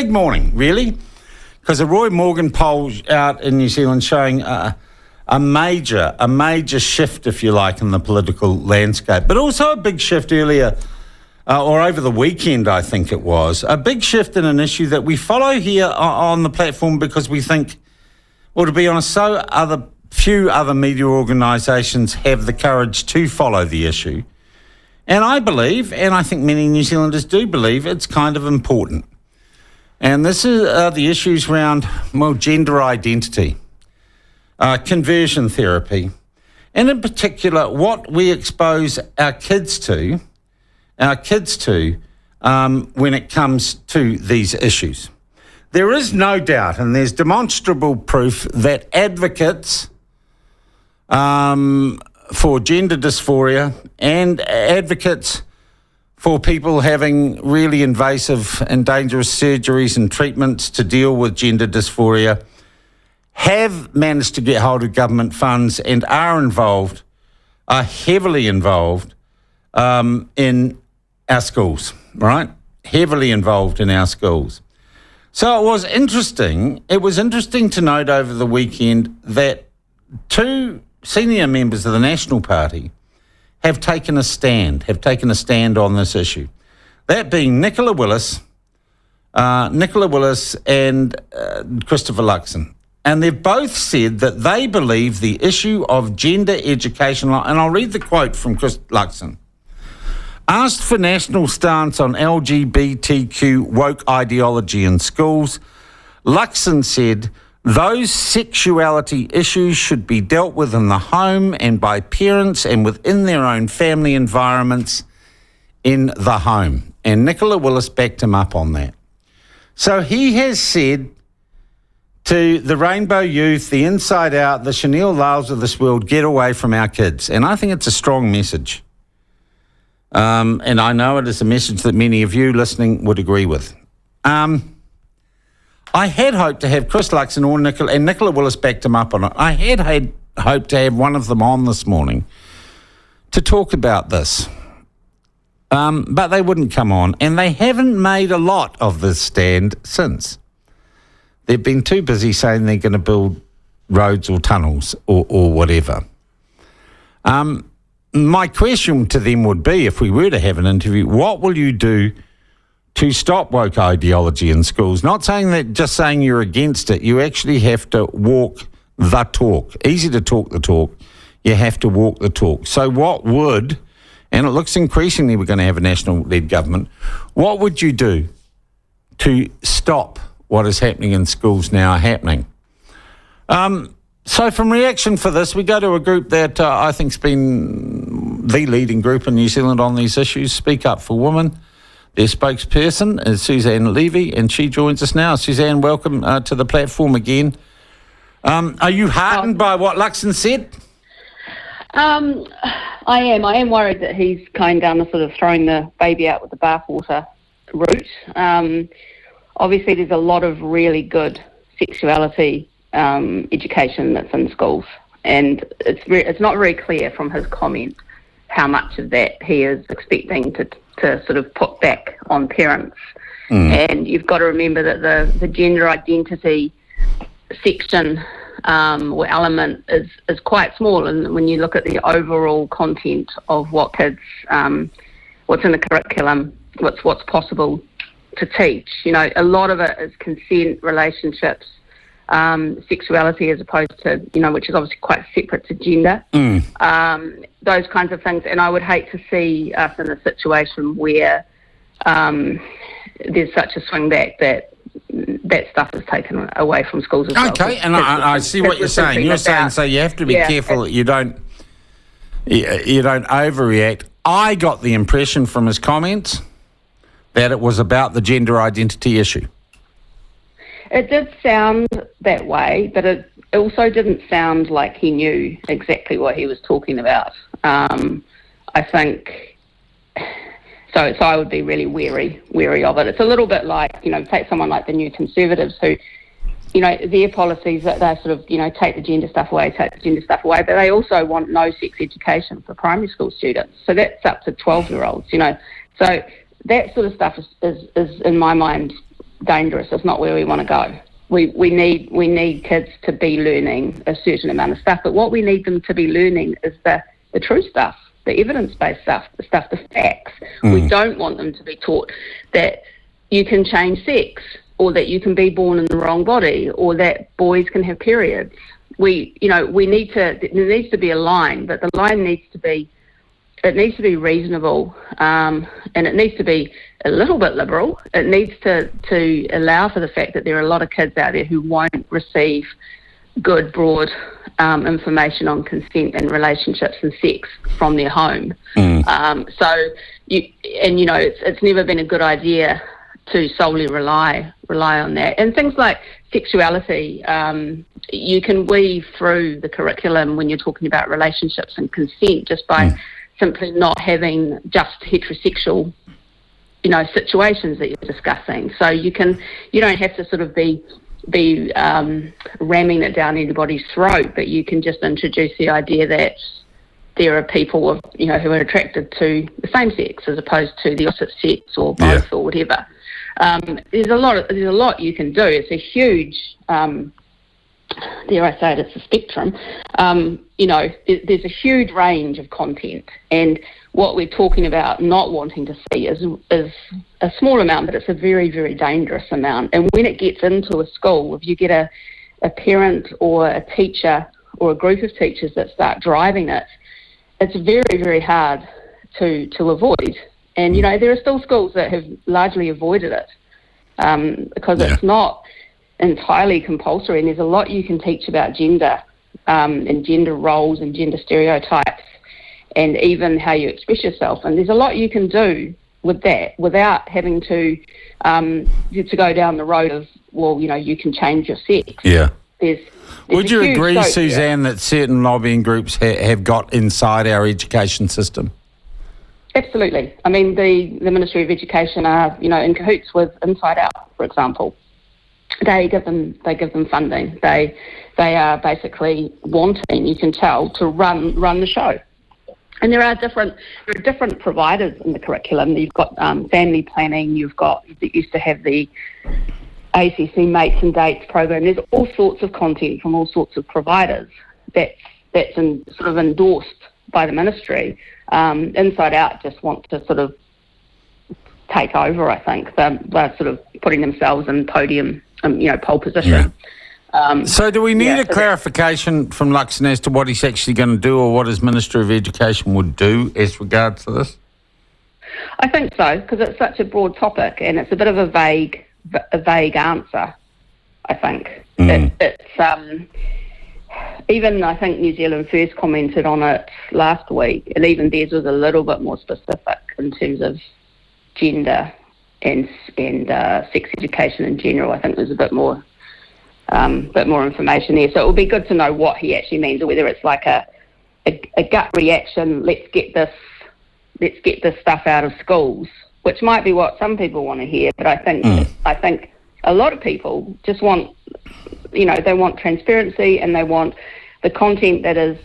big morning, really, because a Roy Morgan poll out in New Zealand showing a major shift, if you like, in the political landscape, but also a big shift earlier or over the weekend, I think it was, a big shift in an issue that we follow here on the platform because we think, well, to be honest, few other media organisations have the courage to follow the issue. And I believe, and I think many New Zealanders do believe, it's kind of important. And this is the issues around, well, gender identity, conversion therapy, and in particular, what we expose our kids to when it comes to these issues. There is no doubt, and there's demonstrable proof that advocates for gender dysphoria and advocates for people having really invasive and dangerous surgeries and treatments to deal with gender dysphoria have managed to get hold of government funds and are heavily involved in our schools, right? Heavily involved in our schools. So it was interesting to note over the weekend that two senior members of the National Party have taken a stand on this issue. That being Nicola Willis and Christopher Luxon. And they've both said that they believe the issue of gender education, and I'll read the quote from Chris Luxon. Asked for national stance on LGBTQ woke ideology in schools, Luxon said, those sexuality issues should be dealt with in the home and by parents and within their own family environments in the home. And Nicola Willis backed him up on that. So he has said to the Rainbow Youth, the Inside Out, the Chanel Lyles of this world, get away from our kids. And I think it's a strong message. And I know it is a message that many of you listening would agree with. I had hoped to have Chris Luxon or Nicola Willis backed him up on it. I had hoped to have one of them on this morning to talk about this. But they wouldn't come on, and they haven't made a lot of this stand since. They've been too busy saying they're going to build roads or tunnels or whatever. My question to them would be, if we were to have an interview, what will you do to stop woke ideology in schools? Not saying that, just saying you're against it. You actually have to walk the talk. Easy to talk the talk. You have to walk the talk. So what would, and it looks increasingly we're going to have a national-led government, what would you do to stop what is happening in schools now happening? So from reaction for this, we go to a group that I think's been the leading group in New Zealand on these issues, Speak Up for Women. Their spokesperson is Suzanne Levy, and she joins us now. Suzanne, welcome to the platform again. Are you heartened by what Luxon said? I am. I am worried that he's going down the sort of throwing the baby out with the bathwater route. Obviously, there's a lot of really good sexuality education that's in schools, and it's not very clear from his comment how much of that he is expecting to sort of put back on parents. And you've got to remember that the gender identity section or element is quite small, and when you look at the overall content of what kids, what's in the curriculum, what's possible to teach, you know, a lot of it is consent, relationships, sexuality as opposed to, you know, which is obviously quite separate to gender, those kinds of things. And I would hate to see us in a situation where there's such a swing back that stuff is taken away from schools as well. Okay, and I see what you're saying. You're saying so you have to be careful that you don't overreact. I got the impression from his comments that it was about the gender identity issue. It did sound that way, but it also didn't sound like he knew exactly what he was talking about. I think so I would be really wary of it. It's a little bit like, you know, take someone like the New Conservatives who, you know, their policies that they sort of, you know, take the gender stuff away, but they also want no sex education for primary school students. So that's up to 12-year-olds, you know. So that sort of stuff is in my mind, dangerous. It's not where we want to go. We need kids to be learning a certain amount of stuff, but what we need them to be learning is the true stuff, the evidence-based stuff, the facts. We don't want them to be taught that you can change sex, or that you can be born in the wrong body, or that boys can have periods. There needs to be a line, but the line needs to be reasonable, and it needs to be a little bit liberal. It needs to allow for the fact that there are a lot of kids out there who won't receive good, broad information on consent and relationships and sex from their home. It's never been a good idea to solely rely on that. And things like sexuality, you can weave through the curriculum when you're talking about relationships and consent just by simply not having just heterosexual, situations that you're discussing. So you don't have to sort of be ramming it down anybody's throat, but you can just introduce the idea that there are people who are attracted to the same sex as opposed to the opposite sex or both or whatever. There's a lot you can do. It's a huge, dare I say it, it's a spectrum. There's a huge range of content, and what we're talking about not wanting to see is a small amount, but it's a very, very dangerous amount. And when it gets into a school, if you get a parent or a teacher or a group of teachers that start driving it, it's very, very hard to avoid. And, there are still schools that have largely avoided it because it's not entirely compulsory, and there's a lot you can teach about gender and gender roles and gender stereotypes and even how you express yourself. And there's a lot you can do with that without having to go down the road of, you can change your sex. Yeah. There's Would you agree, Suzanne, that certain lobbying groups have got inside our education system? Absolutely. I mean, the Ministry of Education are, in cahoots with Inside Out, for example. They give them funding. They are basically wanting, you can tell, to run the show. And there are different providers in the curriculum. You've got family planning. You used to have the ACC Mates and Dates program. There's all sorts of content from all sorts of providers that's sort of endorsed by the ministry. Inside Out just want to sort of take over, I think. They're sort of putting themselves in podium, pole position. Yeah. So do we need a clarification from Luxon as to what he's actually going to do, or what his Minister of Education would do as regards to this? I think so, because it's such a broad topic and it's a bit of a vague answer, I think. It's even, I think New Zealand First commented on it last week, and even theirs was a little bit more specific in terms of gender and sex education in general. I think there's a bit more information there. So it would be good to know what he actually means, or whether it's like a gut reaction, let's get this stuff out of schools, which might be what some people want to hear. But I think a lot of people just want, they want transparency, and they want the content that is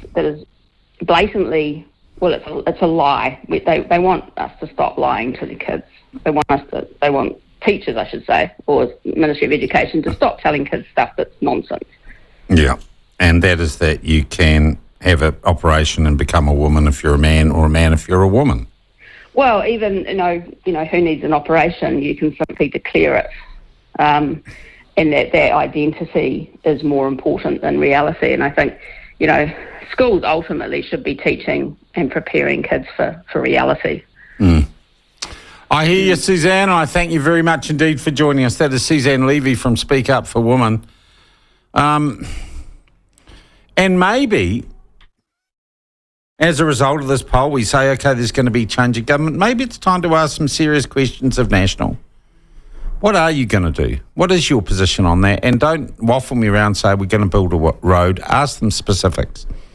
blatantly, it's a lie. They want us to stop lying to the kids. They want teachers, I should say, or Ministry of Education to stop telling kids stuff that's nonsense. Yeah, and that is that you can have an operation and become a woman if you're a man, or a man if you're a woman. Well, even, who needs an operation? You can simply declare it, and that identity is more important than reality. And I think, schools ultimately should be teaching and preparing kids for reality. I hear you, Suzanne, and I thank you very much indeed for joining us. That is Suzanne Levy from Speak Up for Women. And maybe, as a result of this poll, we say, OK, there's going to be change of government. Maybe it's time to ask some serious questions of National. What are you going to do? What is your position on that? And don't waffle me around and say we're going to build a road. Ask them specifics.